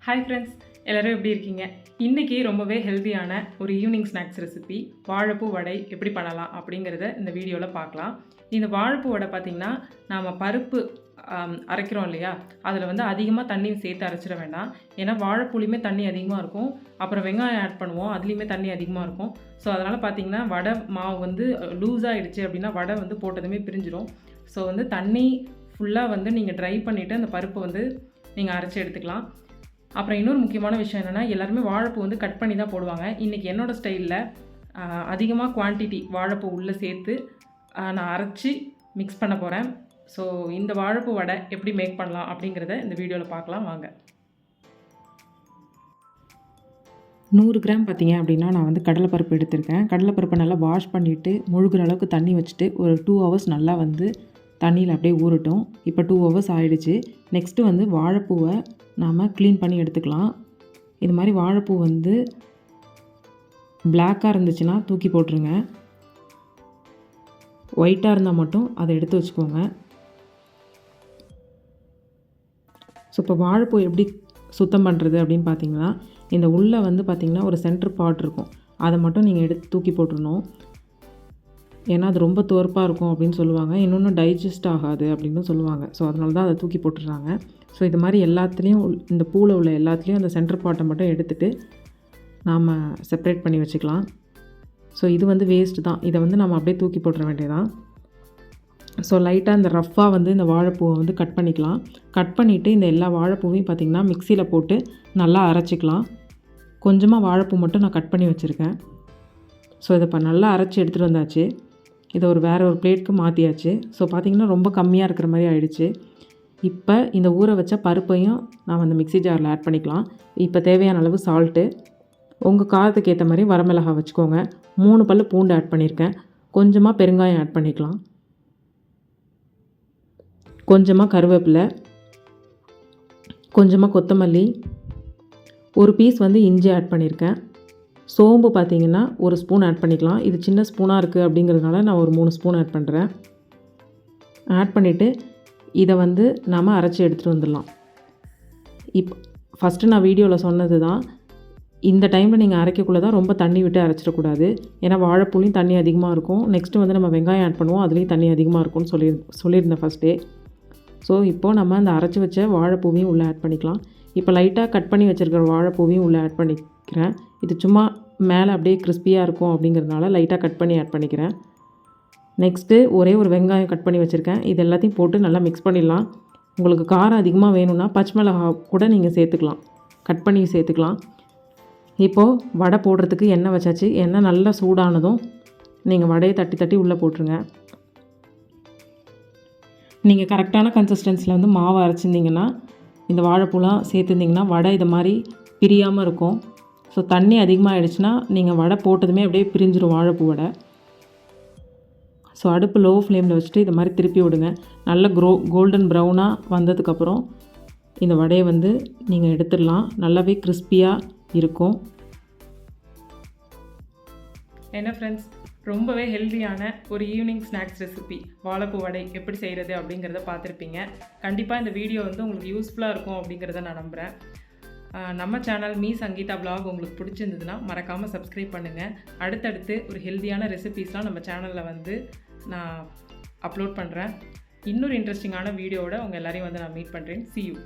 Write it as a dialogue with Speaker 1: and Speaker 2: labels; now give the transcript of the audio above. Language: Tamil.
Speaker 1: ஹாய் ஃப்ரெண்ட்ஸ், எல்லோரும் எப்படி இருக்கீங்க? இன்றைக்கி ரொம்பவே ஹெல்த்தியான ஒரு ஈவினிங் ஸ்நாக்ஸ் ரெசிபி வாழைப்பூ வடை எப்படி பண்ணலாம் அப்படிங்கிறத இந்த வீடியோவில் பார்க்கலாம். இந்த வாழைப்பூ வடை பார்த்திங்கன்னா நாம் பருப்பு அரைக்கிறோம் இல்லையா, அதில் வந்து அதிகமாக தண்ணி சேர்த்து அரைச்சிட வேண்டாம். ஏன்னா வாழைப்பூலையுமே தண்ணி அதிகமாக இருக்கும், அப்புறம் வெங்காயம் ஆட் பண்ணுவோம், அதுலேயுமே தண்ணி அதிகமாக இருக்கும். ஸோ அதனால் பார்த்திங்கன்னா வடை மாவு வந்து லூஸாகிடுச்சு அப்படின்னா வடை வந்து போட்டதுமே பிரிஞ்சிடும். ஸோ வந்து தண்ணி ஃபுல்லாக வந்து நீங்கள் ட்ரை பண்ணிவிட்டு அந்த பருப்பை வந்து நீங்கள் அரைச்சி எடுத்துக்கலாம். அப்புறம் இன்னொரு முக்கியமான விஷயம் என்னென்னா, எல்லாருமே வாழைப்பூ வந்து கட் பண்ணி தான் போடுவாங்க. இன்றைக்கி என்னோடய ஸ்டைலில் அதிகமாக குவான்டிட்டி வாழைப்பூ உள்ளே சேர்த்து நான் அரைச்சி மிக்ஸ் பண்ண போகிறேன். ஸோ இந்த வாழைப்பூ வடை எப்படி மேக் பண்ணலாம் அப்படிங்கிறத இந்த வீடியோவில் பார்க்கலாம் வாங்க.
Speaker 2: 100 கிராம் பார்த்திங்க அப்படின்னா நான் வந்து கடலைப்பருப்பு எடுத்திருக்கேன். கடலைப்பருப்பை நல்லா வாஷ் பண்ணிவிட்டு முழுகிற அளவுக்கு தண்ணி வச்சுட்டு ஒரு 2 ஹவர்ஸ் நல்லா வந்து தண்ணியில் அப்படியே ஊறட்டும். இப்போ 2 ஹவர்ஸ் ஆகிடுச்சு. நெக்ஸ்ட்டு வந்து வாழைப்பூவை நாம் க்ளீன் பண்ணி எடுத்துக்கலாம். இது மாதிரி வாழைப்பூ வந்து பிளாக்காக இருந்துச்சுன்னா தூக்கி போட்டுருங்க. ஒயிட்டாக இருந்தால் மட்டும் அதை எடுத்து வச்சுக்கோங்க. ஸோ இப்போ வாழைப்பூ எப்படி சுத்தம் பண்ணுறது அப்படின்னு பார்த்தீங்கன்னா, இந்த உள்ளே வந்து பார்த்திங்கன்னா ஒரு சென்டர் பார்ட் இருக்கும், அதை மட்டும் நீங்கள் எடுத்து தூக்கி போட்டுடணும். ஏன்னா அது ரொம்ப துவர்ப்பாக இருக்கும் அப்படின்னு சொல்லுவாங்க. இன்னொன்று டைஜஸ்ட் ஆகாது அப்படின்னு சொல்லுவாங்க. ஸோ அதனால தான் அதை தூக்கி போட்டுடுறாங்க. ஸோ இது மாதிரி எல்லாத்துலேயும் இந்த பூவில் உள்ள எல்லாத்துலேயும் அந்த சென்டர் பார்ட்டை மட்டும் எடுத்துகிட்டு நாம் செப்பரேட் பண்ணி வச்சுக்கலாம். ஸோ இது வந்து வேஸ்ட்டு தான், இதை வந்து நம்ம அப்படியே தூக்கி போட்டுற வேண்டியதான். ஸோ லைட்டாக இந்த ரஃப்பாக வந்து இந்த வாழைப்பூவை வந்து கட் பண்ணிக்கலாம். கட் பண்ணிவிட்டு இந்த எல்லா வாழைப்பூவையும் பார்த்திங்கன்னா மிக்சியில் போட்டு நல்லா அரைச்சிக்கலாம். கொஞ்சமாக வாழைப்பூ மட்டும் நான் கட் பண்ணி வச்சுருக்கேன். ஸோ இதை இப்போ நல்லா அரைச்சி எடுத்துகிட்டு வந்தாச்சு. இதை வேறு ஒரு பிளேட்டுக்கு மாற்றியாச்சு. ஸோ பார்த்திங்கன்னா ரொம்ப கம்மியாக இருக்கிற மாதிரி ஆகிடுச்சு. இப்போ இந்த ஊற வச்ச பருப்பையும் நாம் அந்த மிக்ஸி ஜாரில் ஆட் பண்ணிக்கலாம். இப்போ தேவையான அளவு சால்ட்டு, உங்கள் காரத்துக்கு ஏற்ற மாதிரி வரமிளகாய் வச்சுக்கோங்க. 3 பல்லு பூண்டு ஆட் பண்ணியிருக்கேன். கொஞ்சமாக பெருங்காயம் ஆட் பண்ணிக்கலாம். கொஞ்சமாக கருவேப்பிலை, கொஞ்சமாக கொத்தமல்லி, ஒரு பீஸ் வந்து இஞ்சி ஆட் பண்ணியிருக்கேன். சோம்பு பார்த்திங்கன்னா ஒரு ஸ்பூன் ஆட் பண்ணிக்கலாம். இது சின்ன ஸ்பூனாக இருக்குது அப்படிங்கிறதுனால நான் ஒரு 3 ஸ்பூன் ஆட் பண்ணுறேன். ஆட் பண்ணிவிட்டு இதை வந்து நாம் அரைச்சி எடுத்துகிட்டு வந்துடலாம். ஃபஸ்ட்டு நான் வீடியோவில் சொன்னது தான், இந்த டைமில் நீங்கள் அரைக்கக்குள்ளே தான் ரொம்ப தண்ணி விட்டு அரைச்சிடக்கூடாது. ஏன்னா வாழைப்பூலையும் தண்ணி அதிகமாக இருக்கும். நெக்ஸ்ட்டு வந்து நம்ம வெங்காயம் ஆட் பண்ணுவோம், அதுலேயும் தண்ணி அதிகமாக இருக்கும்னு சொல்லியிருந்தேன் ஃபஸ்ட்டே. ஸோ இப்போது நம்ம அந்த அரைச்சி வச்ச வாழைப்பூவையும் உள்ளே ஆட் பண்ணிக்கலாம். இப்போ லைட்டாக கட் பண்ணி வச்சுருக்கிற வாழைப்பூவையும் உள்ளே ஆட் பண்ணிக்கிறேன். இது சும்மா மேலே அப்படியே கிறிஸ்பியாக இருக்கும் அப்படிங்கிறதுனால லைட்டாக கட் பண்ணி ஆட் பண்ணிக்கிறேன். நெக்ஸ்ட்டு ஒரே ஒரு வெங்காயம் கட் பண்ணி வச்சுருக்கேன். இது எல்லாத்தையும் போட்டு நல்லா மிக்ஸ் பண்ணிடலாம். உங்களுக்கு காரம் அதிகமாக வேணும்னா பச்சை மிளகாய் கூட நீங்கள் சேர்த்துக்கலாம், கட் பண்ணி சேர்த்துக்கலாம். இப்போது வடை போடுறதுக்கு எண்ணெய் வச்சாச்சு. எண்ணெய் நல்லா சூடானதும் நீங்கள் வடையை தட்டி தட்டி உள்ளே போட்டுருங்க. நீங்கள் கரெக்டான கன்சிஸ்டன்சியில் வந்து மாவை அரைச்சிருந்தீங்கன்னா, இந்த வாழைப்பூலாம் சேர்த்துருந்திங்கன்னா வடை இது மாதிரி பிரியாமல் இருக்கும். ஸோ தண்ணி அதிகமாகிடுச்சுன்னா நீங்கள் வடை போட்டதுமே அப்படியே பிரிஞ்சிடும் வாழைப்பூ வடை. ஸோ அடுப்பு லோ ஃப்ளேமில் வச்சுட்டு இது மாதிரி திருப்பி விடுங்க. நல்ல கோல்டன் ப்ரௌனாக வந்ததுக்கப்புறம் இந்த வடையை வந்து நீங்கள் எடுத்துடலாம். நல்லாவே கிறிஸ்பியாக இருக்கும்.
Speaker 1: என்ன ஃப்ரெண்ட்ஸ், ரொம்பவே ஹெல்த்தியான ஒரு ஈவினிங் ஸ்நாக்ஸ் ரெசிபி வாழைப்பூ வடை எப்படி செய்கிறது அப்படிங்கிறத பார்த்துருப்பீங்க. கண்டிப்பாக இந்த வீடியோ வந்து உங்களுக்கு யூஸ்ஃபுல்லாக இருக்கும் அப்படிங்கிறத நான் நம்புகிறேன். நம்ம சேனல் மீ சங்கீதா வ்ளாக் உங்களுக்கு பிடிச்சிருந்ததுன்னா மறக்காமல் சப்ஸ்கிரைப் பண்ணுங்கள். அடுத்தடுத்து ஒரு ஹெல்த்தியான ரெசிபீஸ்லாம் நம்ம சேனலில் வந்து நான் அப்லோட் பண்ணுறேன். இன்னொரு இன்ட்ரெஸ்டிங்கான வீடியோவோட உங்கள் எல்லாரையும் வந்து நான் மீட் பண்ணுறேன். See you.